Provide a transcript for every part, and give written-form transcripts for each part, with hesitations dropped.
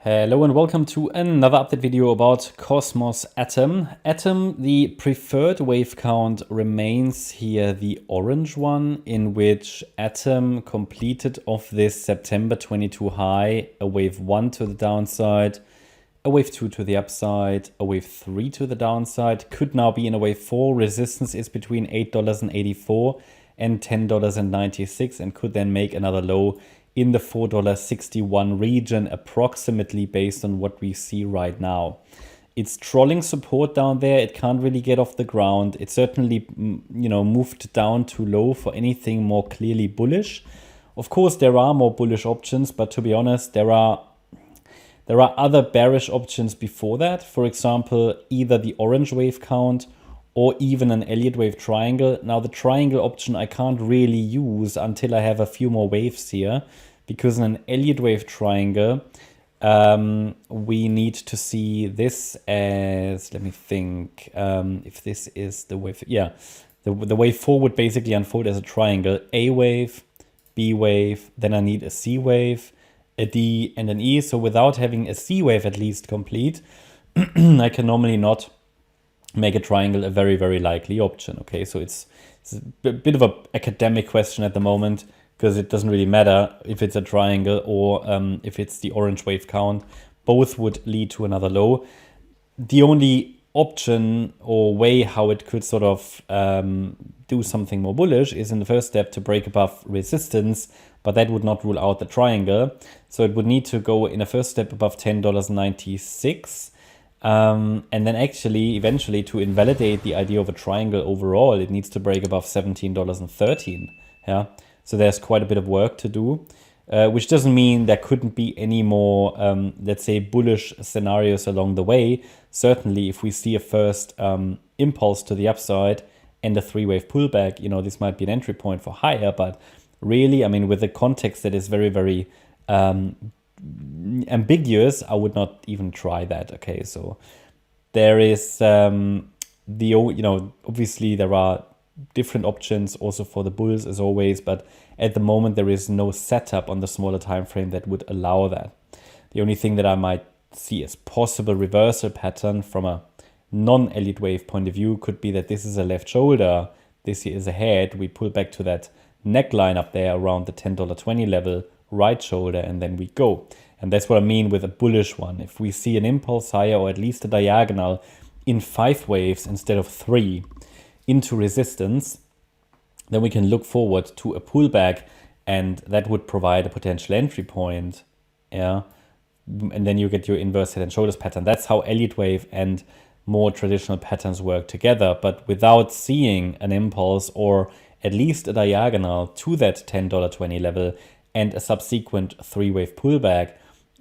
Hello and welcome to another update video about Cosmos Atom. Atom, the preferred wave count remains here the orange one, in which Atom completed off this September 22 high, a wave 1 to the downside, a wave 2 to the upside, a wave 3 to the downside, could now be in a wave 4. Resistance is between $8.84 and $10.96 and could then make another low in the $4.61 region, approximately, based on what we see right now. It's trolling support down there. It can't really get off the ground. It certainly, moved down too low for anything more clearly bullish. Of course, there are more bullish options, but to be honest, there are other bearish options before that. For example, either the orange wave count or even an Elliott wave triangle. Now, the triangle option I can't really use until I have a few more waves here, because in an Elliott wave triangle, we need to see this as, let me think, if this is the wave, the wave 4 would basically unfold as a triangle, A wave, B wave, then I need a C wave, a D and an E. So without having a C wave at least complete, I can normally not make a triangle a very, very likely option. Okay, so it's a bit of an academic question at the moment, because it doesn't really matter if it's a triangle or if it's the orange wave count. Both would lead to another low. The only option or way how it could sort of do something more bullish is in the first step to break above resistance, but that would not rule out the triangle. So it would need to go in a first step above $10.96. And then actually, eventually, to invalidate the idea of a triangle overall, it needs to break above $17.13. Yeah, so there's quite a bit of work to do, which doesn't mean there couldn't be any more, let's say, bullish scenarios along the way. Certainly, if we see a first impulse to the upside and a three-wave pullback, this might be an entry point for higher. But really, I mean, with the context that is very, very ambiguous, I would not even try that. Okay, so there is obviously there are different options also for the bulls as always, but at the moment there is no setup on the smaller time frame that would allow that. The only thing that I might see as possible reversal pattern from a non-Elliott wave point of view could be that this is a left shoulder, this here is a head, we pull back to that neckline up there around the $10.20 level, right shoulder, and then we go. And that's what I mean with a bullish one. If we see an impulse higher, or at least a diagonal in 5 waves instead of 3 into resistance, then we can look forward to a pullback, and that would provide a potential entry point. Yeah, and then you get your inverse head and shoulders pattern. That's how Elliott wave and more traditional patterns work together. But without seeing an impulse or at least a diagonal to that $10.20 level and a subsequent 3-wave pullback,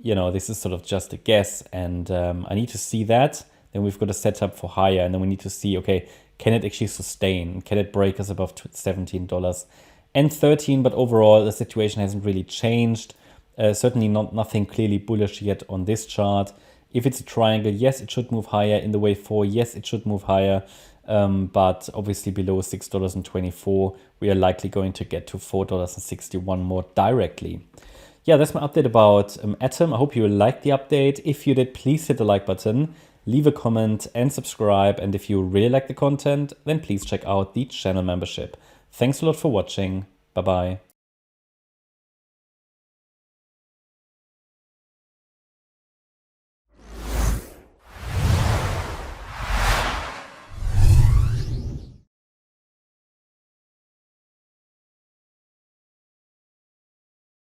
this is sort of just a guess. And I need to see that. Then we've got a setup for higher, and then we need to see, okay, can it actually sustain? Can it break us above $17.13? But overall, the situation hasn't really changed. Certainly nothing clearly bullish yet on this chart. If it's a triangle, yes, it should move higher. In the wave 4, yes, it should move higher. But obviously below $6.24, we are likely going to get to $4.61 more directly. Yeah, that's my update about Atom. I hope you liked the update. If you did, please hit the like button, leave a comment and subscribe. And if you really like the content, then please check out the channel membership. Thanks a lot for watching. Bye-bye.